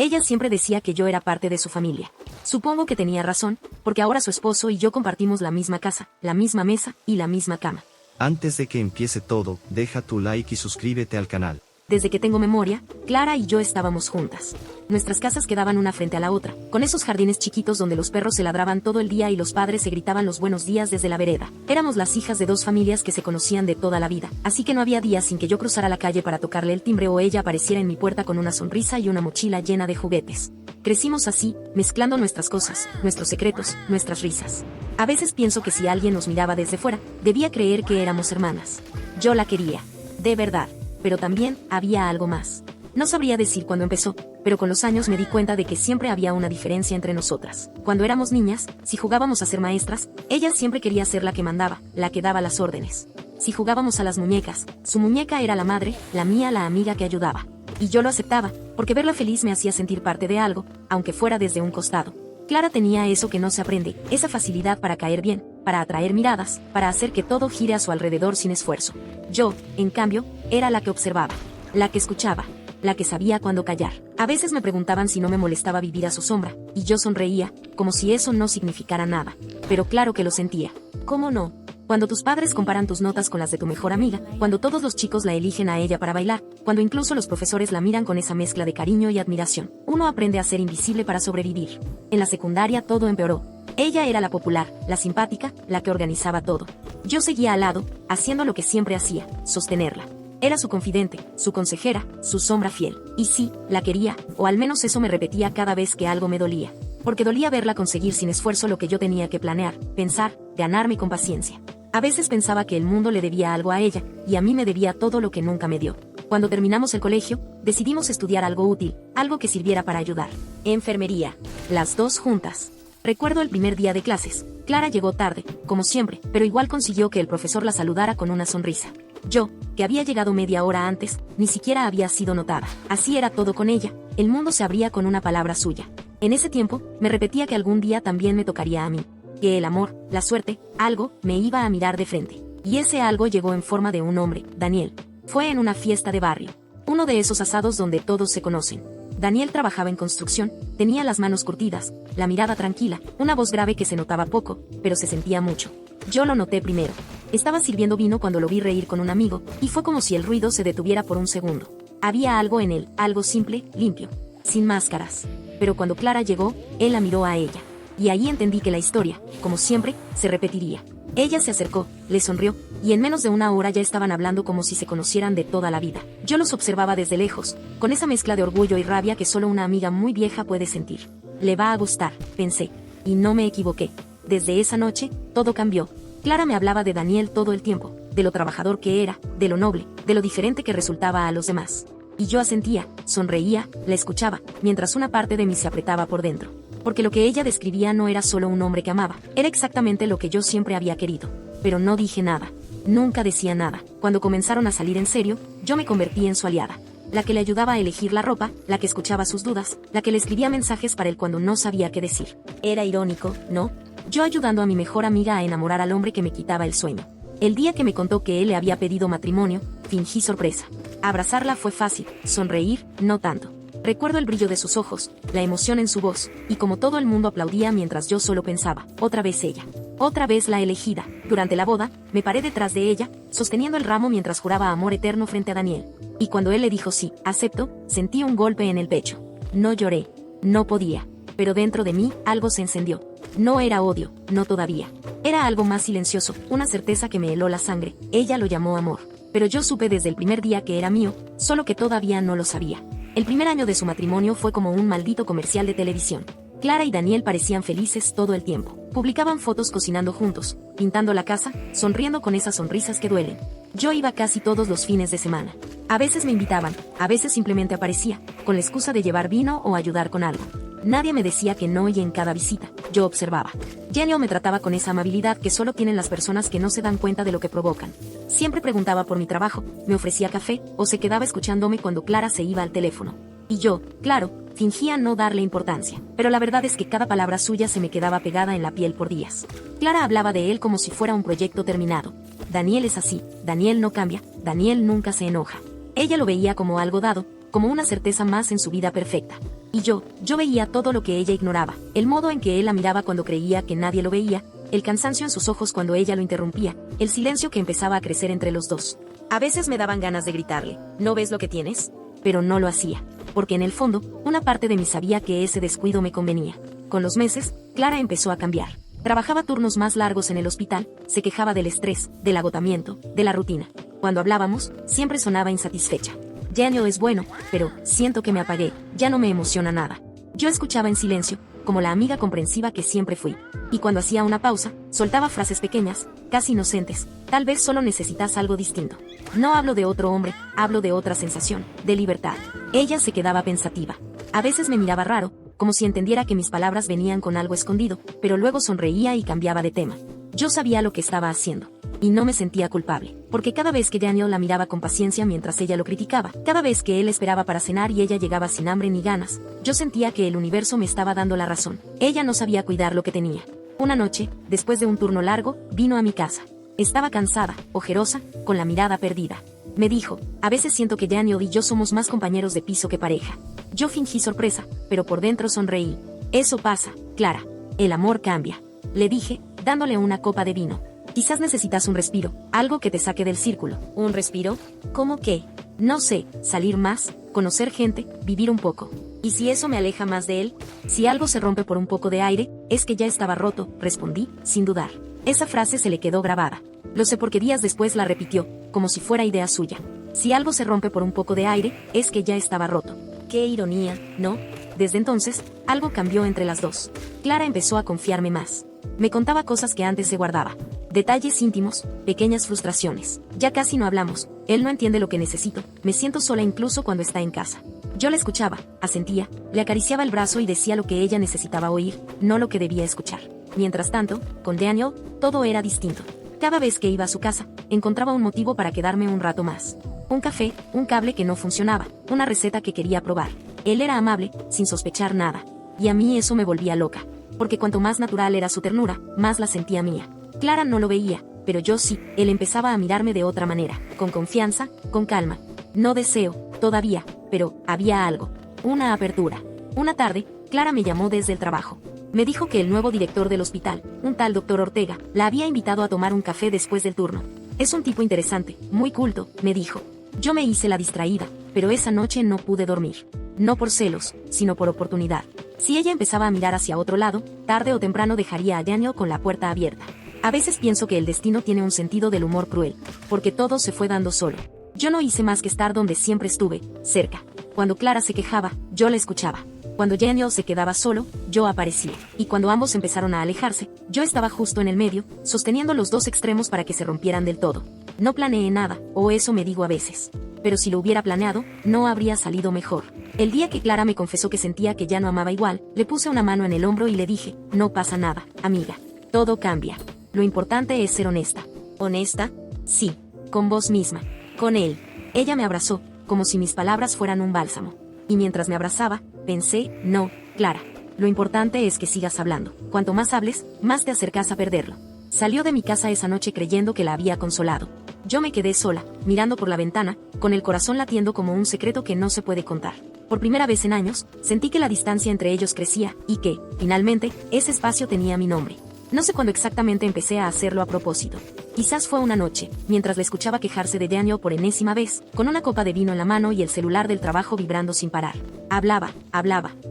Ella siempre decía que yo era parte de su familia. Supongo que tenía razón, porque ahora su esposo y yo compartimos la misma casa, la misma mesa y la misma cama. Antes de que empiece todo, deja tu like y suscríbete al canal. Desde que tengo memoria, Clara y yo estábamos juntas. Nuestras casas quedaban una frente a la otra, con esos jardines chiquitos donde los perros se ladraban todo el día y los padres se gritaban los buenos días desde la vereda. Éramos las hijas de dos familias que se conocían de toda la vida, así que no había día sin que yo cruzara la calle para tocarle el timbre o ella apareciera en mi puerta con una sonrisa y una mochila llena de juguetes. Crecimos así, mezclando nuestras cosas, nuestros secretos, nuestras risas. A veces pienso que si alguien nos miraba desde fuera, debía creer que éramos hermanas. Yo la quería, de verdad. Pero también había algo más. No sabría decir cuándo empezó, pero con los años me di cuenta de que siempre había una diferencia entre nosotras. Cuando éramos niñas, si jugábamos a ser maestras, ella siempre quería ser la que mandaba, la que daba las órdenes. Si jugábamos a las muñecas, su muñeca era la madre, la mía la amiga que ayudaba. Y yo lo aceptaba, porque verla feliz me hacía sentir parte de algo, aunque fuera desde un costado. Clara tenía eso que no se aprende, esa facilidad para caer bien, para atraer miradas, para hacer que todo gire a su alrededor sin esfuerzo. Yo, en cambio, era la que observaba, la que escuchaba, la que sabía cuándo callar. A veces me preguntaban si no me molestaba vivir a su sombra, y yo sonreía, como si eso no significara nada. Pero claro que lo sentía. ¿Cómo no? Cuando tus padres comparan tus notas con las de tu mejor amiga, cuando todos los chicos la eligen a ella para bailar, cuando incluso los profesores la miran con esa mezcla de cariño y admiración, uno aprende a ser invisible para sobrevivir. En la secundaria todo empeoró. Ella era la popular, la simpática, la que organizaba todo. Yo seguía al lado, haciendo lo que siempre hacía, sostenerla. Era su confidente, su consejera, su sombra fiel. Y sí, la quería, o al menos eso me repetía cada vez que algo me dolía. Porque dolía verla conseguir sin esfuerzo lo que yo tenía que planear, pensar, ganarme con paciencia. A veces pensaba que el mundo le debía algo a ella, y a mí me debía todo lo que nunca me dio. Cuando terminamos el colegio, decidimos estudiar algo útil, algo que sirviera para ayudar. Enfermería. Las dos juntas. Recuerdo el primer día de clases. Clara llegó tarde, como siempre, pero igual consiguió que el profesor la saludara con una sonrisa. Yo, que había llegado media hora antes, ni siquiera había sido notada. Así era todo con ella, el mundo se abría con una palabra suya. En ese tiempo, me repetía que algún día también me tocaría a mí. Que el amor, la suerte, algo, me iba a mirar de frente. Y ese algo llegó en forma de un hombre, Daniel. Fue en una fiesta de barrio. Uno de esos asados donde todos se conocen. Daniel trabajaba en construcción, tenía las manos curtidas, la mirada tranquila, una voz grave que se notaba poco, pero se sentía mucho. Yo lo noté primero. Estaba sirviendo vino cuando lo vi reír con un amigo, y fue como si el ruido se detuviera por un segundo. Había algo en él, algo simple, limpio, sin máscaras. Pero cuando Clara llegó, él la miró a ella. Y ahí entendí que la historia, como siempre, se repetiría. Ella se acercó, le sonrió, y en menos de una hora ya estaban hablando como si se conocieran de toda la vida. Yo los observaba desde lejos, con esa mezcla de orgullo y rabia que solo una amiga muy vieja puede sentir. Le va a gustar, pensé. Y no me equivoqué. Desde esa noche, todo cambió. Clara me hablaba de Daniel todo el tiempo, de lo trabajador que era, de lo noble, de lo diferente que resultaba a los demás. Y yo asentía, sonreía, la escuchaba, mientras una parte de mí se apretaba por dentro. Porque lo que ella describía no era solo un hombre que amaba, era exactamente lo que yo siempre había querido. Pero no dije nada. Nunca decía nada. Cuando comenzaron a salir en serio, yo me convertí en su aliada. La que le ayudaba a elegir la ropa, la que escuchaba sus dudas, la que le escribía mensajes para él cuando no sabía qué decir. Era irónico, ¿no? Yo ayudando a mi mejor amiga a enamorar al hombre que me quitaba el sueño. El día que me contó que él le había pedido matrimonio, fingí sorpresa. Abrazarla fue fácil, sonreír, no tanto. Recuerdo el brillo de sus ojos, la emoción en su voz, y como todo el mundo aplaudía mientras yo solo pensaba, otra vez ella. Otra vez la elegida. Durante la boda, me paré detrás de ella, sosteniendo el ramo mientras juraba amor eterno frente a Daniel. Y cuando él le dijo sí, acepto, sentí un golpe en el pecho. No lloré. No podía. Pero dentro de mí, algo se encendió. No era odio, no todavía. Era algo más silencioso, una certeza que me heló la sangre. Ella lo llamó amor. Pero yo supe desde el primer día que era mío, solo que todavía no lo sabía. El primer año de su matrimonio fue como un maldito comercial de televisión. Clara y Daniel parecían felices todo el tiempo. Publicaban fotos cocinando juntos, pintando la casa, sonriendo con esas sonrisas que duelen. Yo iba casi todos los fines de semana. A veces me invitaban, a veces simplemente aparecía, con la excusa de llevar vino o ayudar con algo. Nadie me decía que no y en cada visita, yo observaba. Genio me trataba con esa amabilidad que solo tienen las personas que no se dan cuenta de lo que provocan. Siempre preguntaba por mi trabajo, me ofrecía café, o se quedaba escuchándome cuando Clara se iba al teléfono. Y yo, claro, fingía no darle importancia, pero la verdad es que cada palabra suya se me quedaba pegada en la piel por días. Clara hablaba de él como si fuera un proyecto terminado. Daniel es así, Daniel no cambia, Daniel nunca se enoja. Ella lo veía como algo dado, como una certeza más en su vida perfecta. Y yo veía todo lo que ella ignoraba, el modo en que él la miraba cuando creía que nadie lo veía, el cansancio en sus ojos cuando ella lo interrumpía, el silencio que empezaba a crecer entre los dos. A veces me daban ganas de gritarle, ¿no ves lo que tienes? Pero no lo hacía, porque en el fondo, una parte de mí sabía que ese descuido me convenía. Con los meses, Clara empezó a cambiar. Trabajaba turnos más largos en el hospital, se quejaba del estrés, del agotamiento, de la rutina. Cuando hablábamos, siempre sonaba insatisfecha. Daniel es bueno, pero siento que me apagué, ya no me emociona nada. Yo escuchaba en silencio, como la amiga comprensiva que siempre fui. Y cuando hacía una pausa, soltaba frases pequeñas, casi inocentes, tal vez solo necesitas algo distinto. No hablo de otro hombre, hablo de otra sensación, de libertad. Ella se quedaba pensativa. A veces me miraba raro, como si entendiera que mis palabras venían con algo escondido, pero luego sonreía y cambiaba de tema. Yo sabía lo que estaba haciendo. Y no me sentía culpable, porque cada vez que Daniel la miraba con paciencia mientras ella lo criticaba, cada vez que él esperaba para cenar y ella llegaba sin hambre ni ganas, yo sentía que el universo me estaba dando la razón. Ella no sabía cuidar lo que tenía. Una noche, después de un turno largo, vino a mi casa. Estaba cansada, ojerosa, con la mirada perdida. Me dijo, a veces siento que Daniel y yo somos más compañeros de piso que pareja. Yo fingí sorpresa, pero por dentro sonreí. Eso pasa, Clara. El amor cambia. Le dije, dándole una copa de vino. Quizás necesitas un respiro, algo que te saque del círculo. ¿Un respiro? ¿Cómo qué? No sé, salir más, conocer gente, vivir un poco. ¿Y si eso me aleja más de él? Si algo se rompe por un poco de aire, es que ya estaba roto, respondí, sin dudar. Esa frase se le quedó grabada. Lo sé porque días después la repitió, como si fuera idea suya. Si algo se rompe por un poco de aire, es que ya estaba roto. Qué ironía, ¿no? Desde entonces, algo cambió entre las dos. Clara empezó a confiarme más. Me contaba cosas que antes se guardaba. Detalles íntimos, pequeñas frustraciones. Ya casi no hablamos, él no entiende lo que necesito, me siento sola incluso cuando está en casa. Yo la escuchaba, asentía, le acariciaba el brazo y decía lo que ella necesitaba oír, no lo que debía escuchar. Mientras tanto, con Daniel, todo era distinto. Cada vez que iba a su casa, encontraba un motivo para quedarme un rato más. Un café, un cable que no funcionaba, una receta que quería probar. Él era amable, sin sospechar nada. Y a mí eso me volvía loca. Porque cuanto más natural era su ternura, más la sentía mía. Clara no lo veía, pero yo sí. Él empezaba a mirarme de otra manera, con confianza, con calma. No deseo, todavía, pero había algo. Una apertura. Una tarde, Clara me llamó desde el trabajo. Me dijo que el nuevo director del hospital, un tal doctor Ortega, la había invitado a tomar un café después del turno. Es un tipo interesante, muy culto, me dijo. Yo me hice la distraída, pero esa noche no pude dormir. No por celos, sino por oportunidad. Si ella empezaba a mirar hacia otro lado, tarde o temprano dejaría a Daniel con la puerta abierta. A veces pienso que el destino tiene un sentido del humor cruel, porque todo se fue dando solo. Yo no hice más que estar donde siempre estuve, cerca. Cuando Clara se quejaba, yo la escuchaba. Cuando Daniel se quedaba solo, yo aparecía. Y cuando ambos empezaron a alejarse, yo estaba justo en el medio, sosteniendo los dos extremos para que se rompieran del todo. No planeé nada, o eso me digo a veces. Pero si lo hubiera planeado, no habría salido mejor. El día que Clara me confesó que sentía que ya no amaba igual, le puse una mano en el hombro y le dije, no pasa nada, amiga. Todo cambia. Lo importante es ser honesta. ¿Honesta? Sí. Con vos misma. Con él. Ella me abrazó, como si mis palabras fueran un bálsamo. Y mientras me abrazaba, pensé, no, Clara. Lo importante es que sigas hablando. Cuanto más hables, más te acercas a perderlo. Salió de mi casa esa noche creyendo que la había consolado. Yo me quedé sola, mirando por la ventana, con el corazón latiendo como un secreto que no se puede contar. Por primera vez en años, sentí que la distancia entre ellos crecía, y que, finalmente, ese espacio tenía mi nombre. No sé cuándo exactamente empecé a hacerlo a propósito. Quizás fue una noche, mientras le escuchaba quejarse de Daniel por enésima vez, con una copa de vino en la mano y el celular del trabajo vibrando sin parar. Hablaba,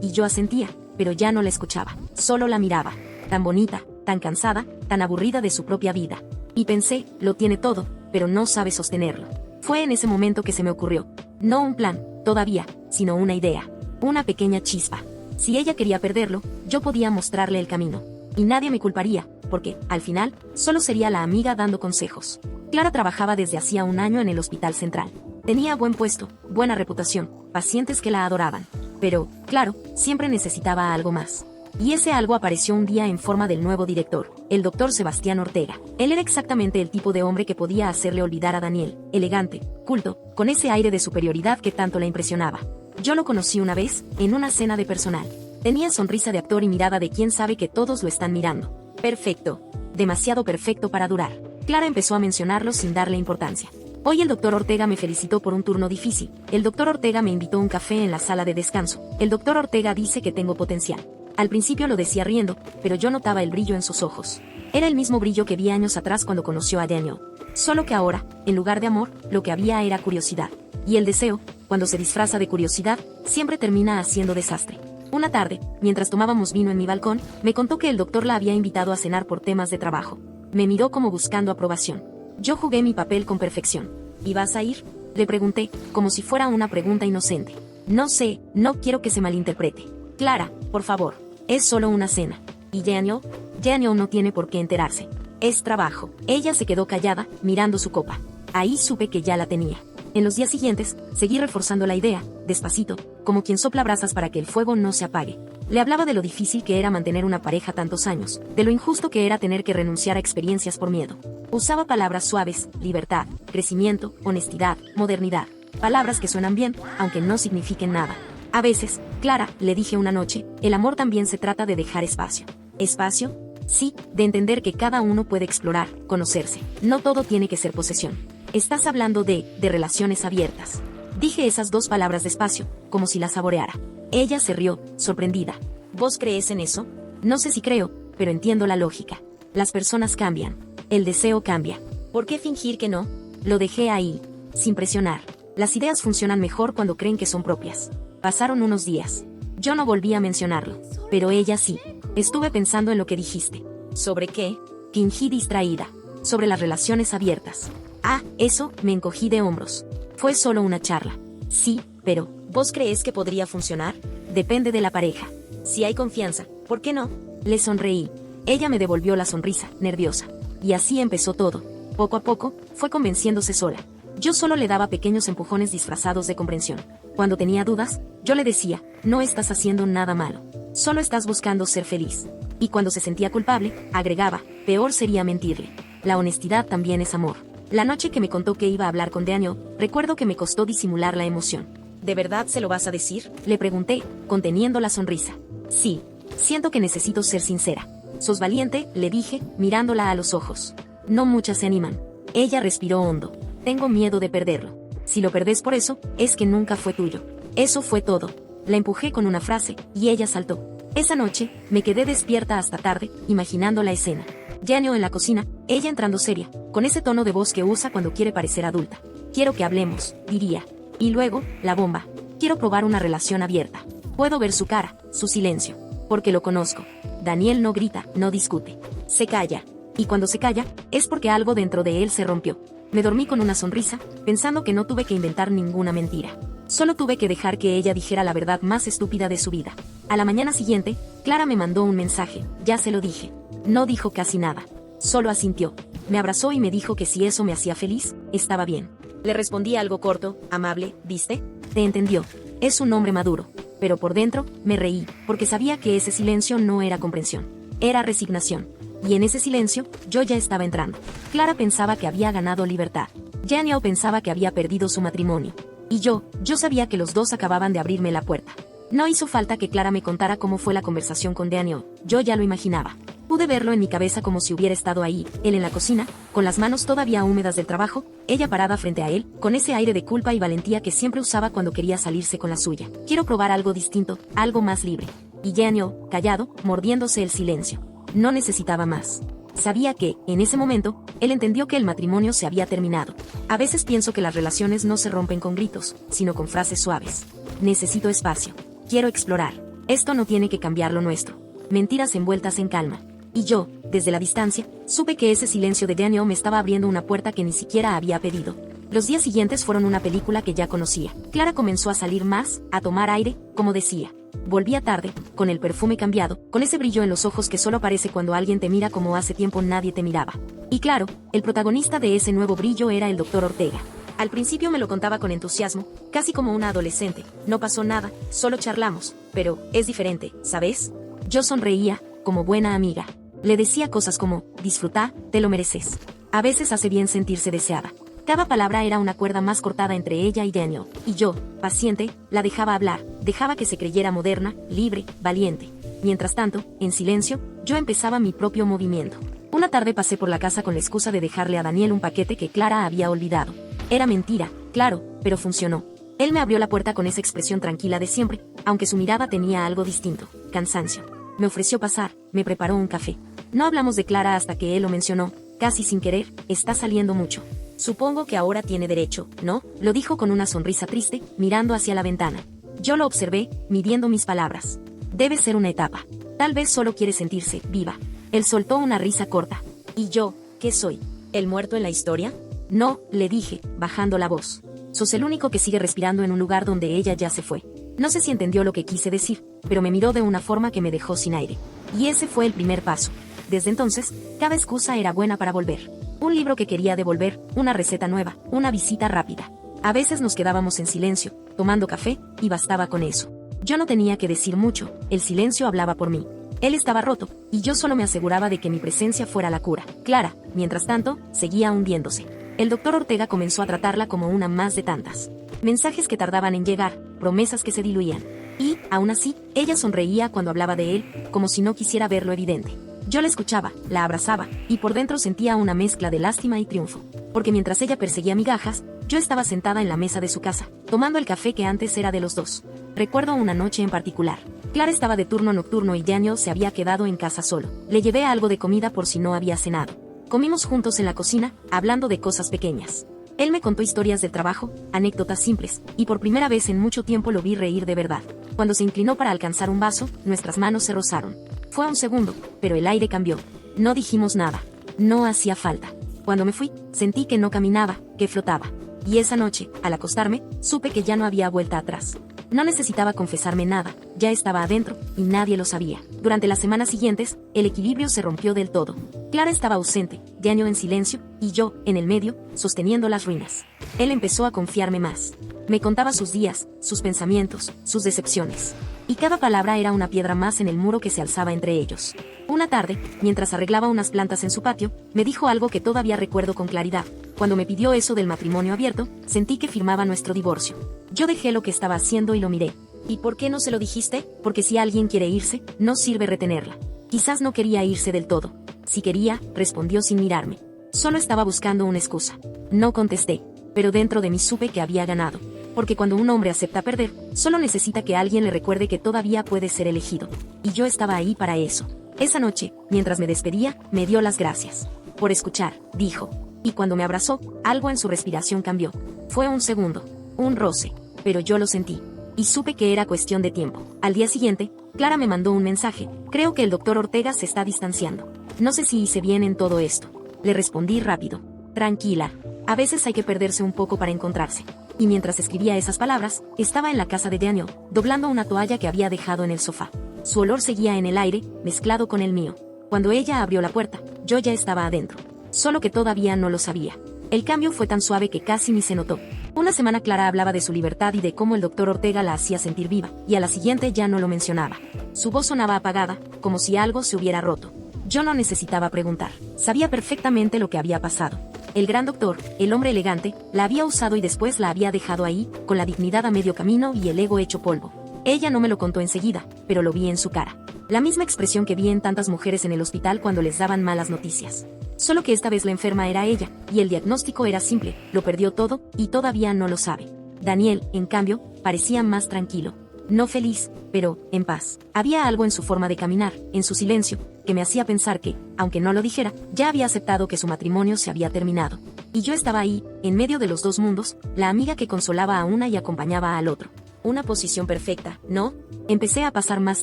y yo asentía, pero ya no la escuchaba, solo la miraba. Tan bonita, tan cansada, tan aburrida de su propia vida. Y pensé, lo tiene todo, pero no sabe sostenerlo. Fue en ese momento que se me ocurrió. No un plan, todavía, sino una idea. Una pequeña chispa. Si ella quería perderlo, yo podía mostrarle el camino. Y nadie me culparía, porque, al final, solo sería la amiga dando consejos. Clara trabajaba desde hacía un año en el Hospital Central. Tenía buen puesto, buena reputación, pacientes que la adoraban. Pero, claro, siempre necesitaba algo más. Y ese algo apareció un día en forma del nuevo director, el doctor Sebastián Ortega. Él era exactamente el tipo de hombre que podía hacerle olvidar a Daniel, elegante, culto, con ese aire de superioridad que tanto la impresionaba. Yo lo conocí una vez, en una cena de personal. Tenía sonrisa de actor y mirada de quien sabe que todos lo están mirando. Perfecto. Demasiado perfecto para durar. Clara empezó a mencionarlo sin darle importancia. Hoy el doctor Ortega me felicitó por un turno difícil. El doctor Ortega me invitó a un café en la sala de descanso. El doctor Ortega dice que tengo potencial. Al principio lo decía riendo, pero yo notaba el brillo en sus ojos. Era el mismo brillo que vi años atrás cuando conoció a Daniel. Solo que ahora, en lugar de amor, lo que había era curiosidad. Y el deseo, cuando se disfraza de curiosidad, siempre termina haciendo desastre. Una tarde, mientras tomábamos vino en mi balcón, me contó que el doctor la había invitado a cenar por temas de trabajo. Me miró como buscando aprobación. Yo jugué mi papel con perfección. ¿Y vas a ir?, le pregunté, como si fuera una pregunta inocente. No sé, no quiero que se malinterprete. Clara, por favor, es solo una cena. ¿Y Daniel? Daniel no tiene por qué enterarse. Es trabajo. Ella se quedó callada, mirando su copa. Ahí supe que ya la tenía. En los días siguientes, seguí reforzando la idea, despacito, como quien sopla brasas para que el fuego no se apague. Le hablaba de lo difícil que era mantener una pareja tantos años, de lo injusto que era tener que renunciar a experiencias por miedo. Usaba palabras suaves, libertad, crecimiento, honestidad, modernidad. Palabras que suenan bien, aunque no signifiquen nada. A veces, Clara, le dije una noche, el amor también se trata de dejar espacio. ¿Espacio? Sí, de entender que cada uno puede explorar, conocerse. No todo tiene que ser posesión. Estás hablando de relaciones abiertas. Dije esas dos palabras despacio, como si las saboreara. Ella se rió, sorprendida. ¿Vos crees en eso? No sé si creo, pero entiendo la lógica. Las personas cambian. El deseo cambia. ¿Por qué fingir que no? Lo dejé ahí, sin presionar. Las ideas funcionan mejor cuando creen que son propias. Pasaron unos días. Yo no volví a mencionarlo, pero ella sí. Estuve pensando en lo que dijiste. ¿Sobre qué? Fingí distraída. Sobre las relaciones abiertas. Ah, eso, me encogí de hombros. Fue solo una charla. Sí, pero, ¿vos crees que podría funcionar? Depende de la pareja. Si hay confianza, ¿por qué no? Le sonreí. Ella me devolvió la sonrisa, nerviosa. Y así empezó todo. Poco a poco, fue convenciéndose sola. Yo solo le daba pequeños empujones disfrazados de comprensión. Cuando tenía dudas, yo le decía, no estás haciendo nada malo. Solo estás buscando ser feliz. Y cuando se sentía culpable, agregaba, peor sería mentirle. La honestidad también es amor. La noche que me contó que iba a hablar con Daniel, recuerdo que me costó disimular la emoción. ¿De verdad se lo vas a decir?, le pregunté, conteniendo la sonrisa. Sí, siento que necesito ser sincera. Sos valiente, le dije, mirándola a los ojos. No muchas se animan. Ella respiró hondo. Tengo miedo de perderlo. Si lo perdés por eso, es que nunca fue tuyo. Eso fue todo. La empujé con una frase, y ella saltó. Esa noche, me quedé despierta hasta tarde, imaginando la escena. Daniel en la cocina, ella entrando seria, con ese tono de voz que usa cuando quiere parecer adulta. Quiero que hablemos, diría. Y luego, la bomba. Quiero probar una relación abierta. Puedo ver su cara, su silencio. Porque lo conozco. Daniel no grita, no discute. Se calla. Y cuando se calla, es porque algo dentro de él se rompió. Me dormí con una sonrisa, pensando que no tuve que inventar ninguna mentira. Solo tuve que dejar que ella dijera la verdad más estúpida de su vida. A la mañana siguiente, Clara me mandó un mensaje, ya se lo dije. No dijo casi nada. Solo asintió. Me abrazó y me dijo que si eso me hacía feliz, estaba bien. Le respondí algo corto, amable, ¿viste? Te entendió. Es un hombre maduro. Pero por dentro, me reí, porque sabía que ese silencio no era comprensión. Era resignación. Y en ese silencio, yo ya estaba entrando. Clara pensaba que había ganado libertad. Daniel pensaba que había perdido su matrimonio. Y yo sabía que los dos acababan de abrirme la puerta. No hizo falta que Clara me contara cómo fue la conversación con Daniel. Yo ya lo imaginaba. Pude verlo en mi cabeza como si hubiera estado ahí, él en la cocina, con las manos todavía húmedas del trabajo, ella parada frente a él, con ese aire de culpa y valentía que siempre usaba cuando quería salirse con la suya. Quiero probar algo distinto, algo más libre. Y Daniel, callado, mordiéndose el silencio. No necesitaba más. Sabía que, en ese momento, él entendió que el matrimonio se había terminado. A veces pienso que las relaciones no se rompen con gritos, sino con frases suaves. Necesito espacio. Quiero explorar. Esto no tiene que cambiar lo nuestro. Mentiras envueltas en calma. Y yo, desde la distancia, supe que ese silencio de Daniel me estaba abriendo una puerta que ni siquiera había pedido. Los días siguientes fueron una película que ya conocía. Clara comenzó a salir más, a tomar aire, como decía. Volvía tarde, con el perfume cambiado, con ese brillo en los ojos que solo aparece cuando alguien te mira como hace tiempo nadie te miraba. Y claro, el protagonista de ese nuevo brillo era el doctor Ortega. Al principio me lo contaba con entusiasmo, casi como una adolescente. No pasó nada, solo charlamos, pero es diferente, ¿sabes? Yo sonreía, como buena amiga. Le decía cosas como, disfruta, te lo mereces. A veces hace bien sentirse deseada. Cada palabra era una cuerda más cortada entre ella y Daniel, y yo, paciente, la dejaba hablar, dejaba que se creyera moderna, libre, valiente. Mientras tanto, en silencio, yo empezaba mi propio movimiento. Una tarde pasé por la casa con la excusa de dejarle a Daniel un paquete que Clara había olvidado. Era mentira, claro, pero funcionó. Él me abrió la puerta con esa expresión tranquila de siempre, aunque su mirada tenía algo distinto, cansancio. Me ofreció pasar, me preparó un café. No hablamos de Clara hasta que él lo mencionó, casi sin querer, está saliendo mucho. Supongo que ahora tiene derecho, ¿no? Lo dijo con una sonrisa triste, mirando hacia la ventana. Yo lo observé, midiendo mis palabras. Debe ser una etapa. Tal vez solo quiere sentirse viva. Él soltó una risa corta. ¿Y yo, qué soy? ¿El muerto en la historia? No, le dije, bajando la voz. Sos el único que sigue respirando en un lugar donde ella ya se fue. No sé si entendió lo que quise decir, pero me miró de una forma que me dejó sin aire. Y ese fue el primer paso. Desde entonces, cada excusa era buena para volver. Un libro que quería devolver, una receta nueva, una visita rápida. A veces nos quedábamos en silencio, tomando café, y bastaba con eso. Yo no tenía que decir mucho, el silencio hablaba por mí. Él estaba roto, y yo solo me aseguraba de que mi presencia fuera la cura. Clara, mientras tanto, seguía hundiéndose. El doctor Ortega comenzó a tratarla como una más de tantas. Mensajes que tardaban en llegar, promesas que se diluían. Y, aún así, ella sonreía cuando hablaba de él, como si no quisiera ver lo evidente. Yo la escuchaba, la abrazaba, y por dentro sentía una mezcla de lástima y triunfo. Porque mientras ella perseguía migajas, yo estaba sentada en la mesa de su casa, tomando el café que antes era de los dos. Recuerdo una noche en particular. Clara estaba de turno nocturno y Daniel se había quedado en casa solo. Le llevé algo de comida por si no había cenado. Comimos juntos en la cocina, hablando de cosas pequeñas. Él me contó historias del trabajo, anécdotas simples, y por primera vez en mucho tiempo lo vi reír de verdad. Cuando se inclinó para alcanzar un vaso, nuestras manos se rozaron. Fue un segundo, pero el aire cambió. No dijimos nada. No hacía falta. Cuando me fui, sentí que no caminaba, que flotaba. Y esa noche, al acostarme, supe que ya no había vuelta atrás. No necesitaba confesarme nada, ya estaba adentro, y nadie lo sabía. Durante las semanas siguientes, el equilibrio se rompió del todo. Clara estaba ausente, Daniel en silencio, y yo, en el medio, sosteniendo las ruinas. Él empezó a confiarme más. Me contaba sus días, sus pensamientos, sus decepciones. Y cada palabra era una piedra más en el muro que se alzaba entre ellos. Una tarde, mientras arreglaba unas plantas en su patio, me dijo algo que todavía recuerdo con claridad. Cuando me pidió eso del matrimonio abierto, sentí que firmaba nuestro divorcio. Yo dejé lo que estaba haciendo y lo miré. ¿Y por qué no se lo dijiste? Porque si alguien quiere irse, no sirve retenerla. Quizás no quería irse del todo. Si quería, respondió sin mirarme. Solo estaba buscando una excusa. No contesté, pero dentro de mí supe que había ganado. Porque cuando un hombre acepta perder, solo necesita que alguien le recuerde que todavía puede ser elegido. Y yo estaba ahí para eso. Esa noche, mientras me despedía, me dio las gracias. Por escuchar, dijo. Y cuando me abrazó, algo en su respiración cambió. Fue un segundo, un roce, pero yo lo sentí. Y supe que era cuestión de tiempo. Al día siguiente, Clara me mandó un mensaje. Creo que el doctor Ortega se está distanciando. No sé si hice bien en todo esto. Le respondí rápido. Tranquila. A veces hay que perderse un poco para encontrarse. Y mientras escribía esas palabras, estaba en la casa de Daniel, doblando una toalla que había dejado en el sofá. Su olor seguía en el aire, mezclado con el mío. Cuando ella abrió la puerta, yo ya estaba adentro. Solo que todavía no lo sabía. El cambio fue tan suave que casi ni se notó. Una semana Clara hablaba de su libertad y de cómo el doctor Ortega la hacía sentir viva, y a la siguiente ya no lo mencionaba. Su voz sonaba apagada, como si algo se hubiera roto. Yo no necesitaba preguntar. Sabía perfectamente lo que había pasado. El gran doctor, el hombre elegante, la había usado y después la había dejado ahí, con la dignidad a medio camino y el ego hecho polvo. Ella no me lo contó enseguida, pero lo vi en su cara. La misma expresión que vi en tantas mujeres en el hospital cuando les daban malas noticias. Solo que esta vez la enferma era ella, y el diagnóstico era simple, lo perdió todo, y todavía no lo sabe. Daniel, en cambio, parecía más tranquilo. No feliz, pero, en paz. Había algo en su forma de caminar, en su silencio, que me hacía pensar que, aunque no lo dijera, ya había aceptado que su matrimonio se había terminado. Y yo estaba ahí, en medio de los dos mundos, la amiga que consolaba a una y acompañaba al otro. Una posición perfecta, ¿no? Empecé a pasar más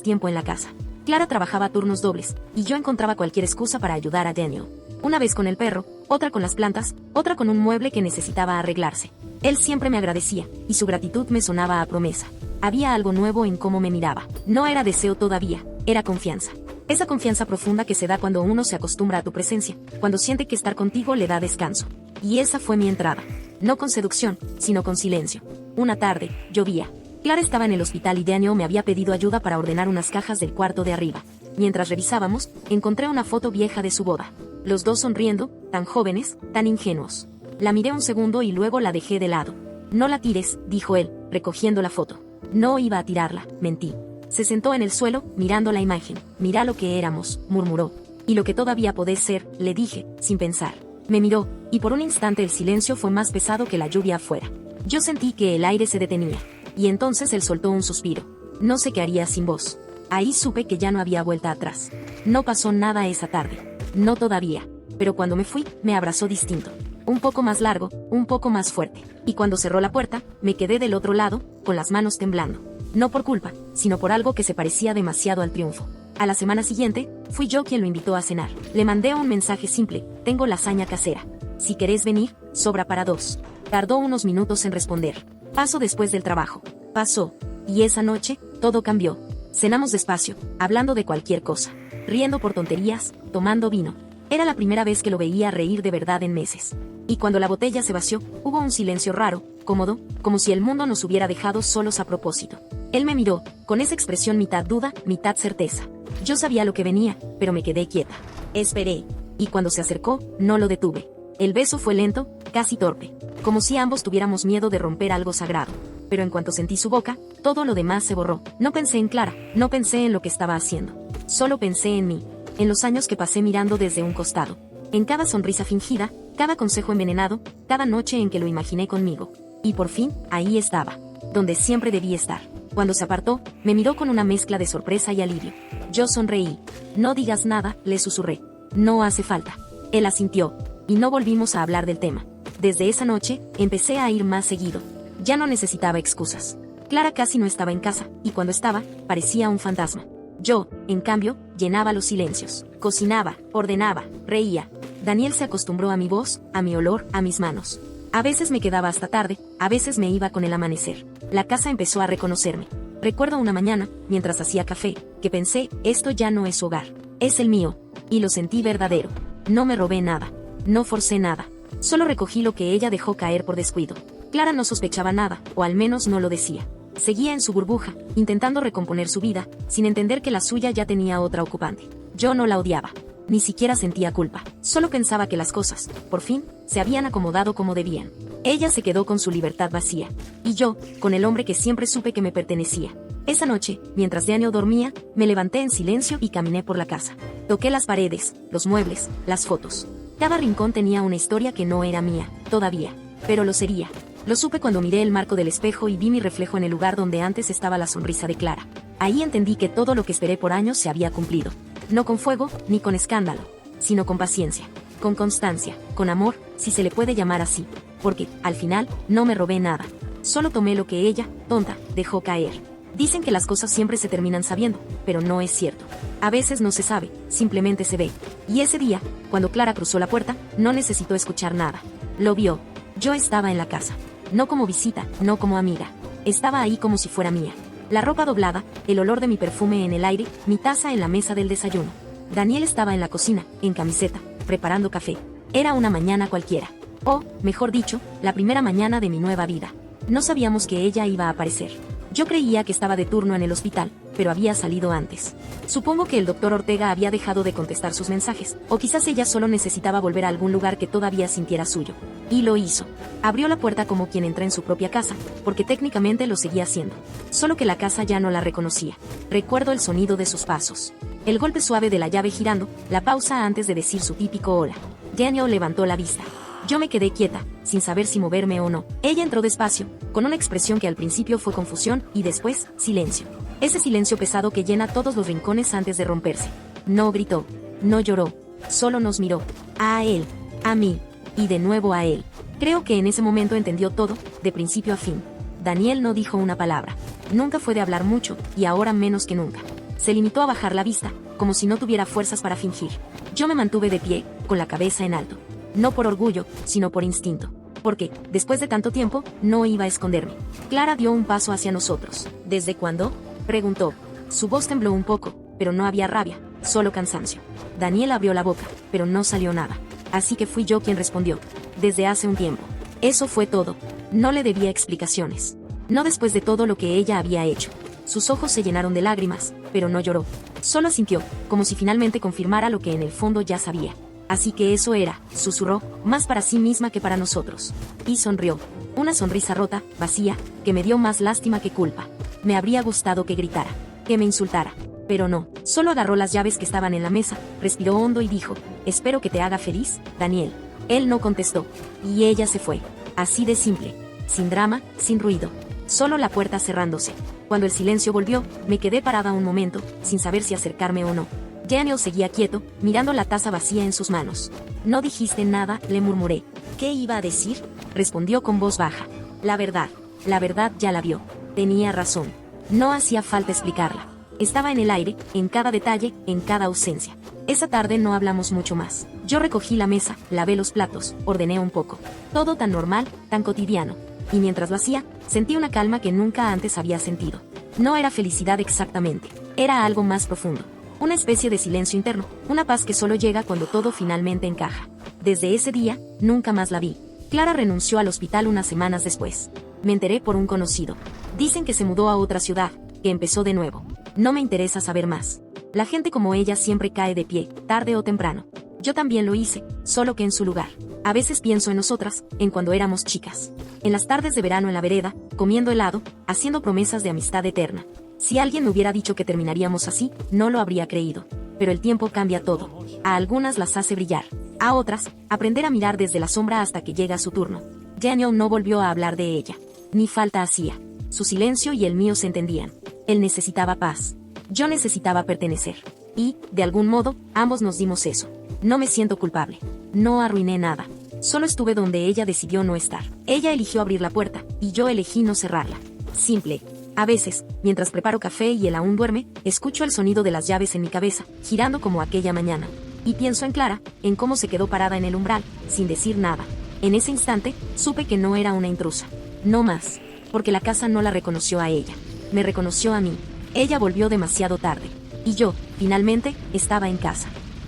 tiempo en la casa. Clara trabajaba turnos dobles, y yo encontraba cualquier excusa para ayudar a Daniel. Una vez con el perro, otra con las plantas, otra con un mueble que necesitaba arreglarse. Él siempre me agradecía, y su gratitud me sonaba a promesa. Había algo nuevo en cómo me miraba. No era deseo todavía, era confianza. Esa confianza profunda que se da cuando uno se acostumbra a tu presencia, cuando siente que estar contigo le da descanso. Y esa fue mi entrada. No con seducción, sino con silencio. Una tarde, llovía. Clara estaba en el hospital y Daniel me había pedido ayuda para ordenar unas cajas del cuarto de arriba. Mientras revisábamos, encontré una foto vieja de su boda. Los dos sonriendo, tan jóvenes, tan ingenuos. La miré un segundo y luego la dejé de lado. No la tires, dijo él, recogiendo la foto. No iba a tirarla, mentí. Se sentó en el suelo, mirando la imagen. Mirá lo que éramos, murmuró. Y lo que todavía podés ser, le dije, sin pensar. Me miró, y por un instante el silencio fue más pesado que la lluvia afuera. Yo sentí que el aire se detenía. Y entonces él soltó un suspiro. No sé qué haría sin vos. Ahí supe que ya no había vuelta atrás. No pasó nada esa tarde. No todavía. Pero cuando me fui, me abrazó distinto. Un poco más largo, un poco más fuerte. Y cuando cerró la puerta, me quedé del otro lado, con las manos temblando. No por culpa, sino por algo que se parecía demasiado al triunfo. A la semana siguiente, fui yo quien lo invitó a cenar. Le mandé un mensaje simple: tengo lasaña casera. Si querés venir, sobra para dos. Tardó unos minutos en responder. Paso después del trabajo. Pasó. Y esa noche, todo cambió. Cenamos despacio, hablando de cualquier cosa. Riendo por tonterías, tomando vino. Era la primera vez que lo veía reír de verdad en meses. Y cuando la botella se vació, hubo un silencio raro, cómodo, como si el mundo nos hubiera dejado solos a propósito. Él me miró, con esa expresión mitad duda, mitad certeza. Yo sabía lo que venía, pero me quedé quieta. Esperé. Y cuando se acercó, no lo detuve. El beso fue lento, casi torpe, como si ambos tuviéramos miedo de romper algo sagrado. Pero en cuanto sentí su boca, todo lo demás se borró. No pensé en Clara, no pensé en lo que estaba haciendo. Solo pensé en mí, en los años que pasé mirando desde un costado. En cada sonrisa fingida, cada consejo envenenado, cada noche en que lo imaginé conmigo. Y por fin, ahí estaba, donde siempre debí estar. Cuando se apartó, me miró con una mezcla de sorpresa y alivio. Yo sonreí. No digas nada, le susurré. No hace falta. Él asintió, y no volvimos a hablar del tema. Desde esa noche, empecé a ir más seguido. Ya no necesitaba excusas. Clara casi no estaba en casa, y cuando estaba, parecía un fantasma. Yo, en cambio, llenaba los silencios. Cocinaba, ordenaba, reía. Daniel se acostumbró a mi voz, a mi olor, a mis manos. A veces me quedaba hasta tarde, a veces me iba con el amanecer. La casa empezó a reconocerme. Recuerdo una mañana, mientras hacía café, que pensé: esto ya no es su hogar, es el mío. Y lo sentí verdadero. No me robé nada. No forcé nada. Solo recogí lo que ella dejó caer por descuido. Clara no sospechaba nada, o al menos no lo decía. Seguía en su burbuja, intentando recomponer su vida, sin entender que la suya ya tenía otra ocupante. Yo no la odiaba. Ni siquiera sentía culpa. Solo pensaba que las cosas, por fin, se habían acomodado como debían. Ella se quedó con su libertad vacía. Y yo, con el hombre que siempre supe que me pertenecía. Esa noche, mientras Daniel dormía, me levanté en silencio y caminé por la casa. Toqué las paredes, los muebles, las fotos. Cada rincón tenía una historia que no era mía, todavía. Pero lo sería. Lo supe cuando miré el marco del espejo y vi mi reflejo en el lugar donde antes estaba la sonrisa de Clara. Ahí entendí que todo lo que esperé por años se había cumplido. No con fuego, ni con escándalo, sino con paciencia, con constancia, con amor, si se le puede llamar así. Porque, al final, no me robé nada. Solo tomé lo que ella, tonta, dejó caer. Dicen que las cosas siempre se terminan sabiendo, pero no es cierto. A veces no se sabe, simplemente se ve. Y ese día, cuando Clara cruzó la puerta, no necesitó escuchar nada. Lo vio. Yo estaba en la casa. No como visita, no como amiga. Estaba ahí como si fuera mía. La ropa doblada, el olor de mi perfume en el aire, mi taza en la mesa del desayuno. Daniel estaba en la cocina, en camiseta, preparando café. Era una mañana cualquiera. O, mejor dicho, la primera mañana de mi nueva vida. No sabíamos que ella iba a aparecer. Yo creía que estaba de turno en el hospital, pero había salido antes. Supongo que el doctor Ortega había dejado de contestar sus mensajes, o quizás ella solo necesitaba volver a algún lugar que todavía sintiera suyo. Y lo hizo. Abrió la puerta como quien entra en su propia casa, porque técnicamente lo seguía haciendo. Solo que la casa ya no la reconocía. Recuerdo el sonido de sus pasos. El golpe suave de la llave girando, la pausa antes de decir su típico hola. Daniel levantó la vista. Yo me quedé quieta, sin saber si moverme o no. Ella entró despacio, con una expresión que al principio fue confusión y después, silencio. Ese silencio pesado que llena todos los rincones antes de romperse. No gritó, no lloró, solo nos miró. A él, a mí, y de nuevo a él. Creo que en ese momento entendió todo, de principio a fin. Daniel no dijo una palabra. Nunca fue de hablar mucho, y ahora menos que nunca. Se limitó a bajar la vista, como si no tuviera fuerzas para fingir. Yo me mantuve de pie, con la cabeza en alto. No por orgullo, sino por instinto. Porque, después de tanto tiempo, no iba a esconderme. Clara dio un paso hacia nosotros. ¿Desde cuándo?, preguntó. Su voz tembló un poco, pero no había rabia, solo cansancio. Daniel abrió la boca, pero no salió nada. Así que fui yo quien respondió. Desde hace un tiempo. Eso fue todo. No le debía explicaciones. No después de todo lo que ella había hecho. Sus ojos se llenaron de lágrimas, pero no lloró. Solo asintió, como si finalmente confirmara lo que en el fondo ya sabía. Así que eso era, susurró, más para sí misma que para nosotros. Y sonrió. Una sonrisa rota, vacía, que me dio más lástima que culpa. Me habría gustado que gritara, que me insultara. Pero no, solo agarró las llaves que estaban en la mesa, respiró hondo y dijo: espero que te haga feliz, Daniel. Él no contestó. Y ella se fue. Así de simple. Sin drama, sin ruido. Solo la puerta cerrándose. Cuando el silencio volvió, me quedé parada un momento, sin saber si acercarme o no. Daniel seguía quieto, mirando la taza vacía en sus manos. No dijiste nada, le murmuré. ¿Qué iba a decir? Respondió con voz baja. La verdad ya la vio. Tenía razón. No hacía falta explicarla. Estaba en el aire, en cada detalle, en cada ausencia. Esa tarde no hablamos mucho más. Yo recogí la mesa, lavé los platos, ordené un poco. Todo tan normal, tan cotidiano. Y mientras lo hacía, sentí una calma que nunca antes había sentido. No era felicidad exactamente. Era algo más profundo. Una especie de silencio interno, una paz que solo llega cuando todo finalmente encaja. Desde ese día, nunca más la vi. Clara renunció al hospital unas semanas después. Me enteré por un conocido. Dicen que se mudó a otra ciudad, que empezó de nuevo. No me interesa saber más. La gente como ella siempre cae de pie, tarde o temprano. Yo también lo hice, solo que en su lugar. A veces pienso en nosotras, en cuando éramos chicas. En las tardes de verano en la vereda, comiendo helado, haciendo promesas de amistad eterna. Si alguien me hubiera dicho que terminaríamos así, no lo habría creído. Pero el tiempo cambia todo. A algunas las hace brillar. A otras, aprender a mirar desde la sombra hasta que llega su turno. Daniel no volvió a hablar de ella. Ni falta hacía. Su silencio y el mío se entendían. Él necesitaba paz. Yo necesitaba pertenecer. Y, de algún modo, ambos nos dimos eso. No me siento culpable. No arruiné nada. Solo estuve donde ella decidió no estar. Ella eligió abrir la puerta, y yo elegí no cerrarla. Simple. A veces, mientras preparo café y él aún duerme, escucho el sonido de las llaves en mi cabeza, girando como aquella mañana. Y pienso en Clara, en cómo se quedó parada en el umbral, sin decir nada. En ese instante, supe que no era una intrusa. No más. Porque la casa no la reconoció a ella. Me reconoció a mí. Ella volvió demasiado tarde. Y yo, finalmente, estaba en casa.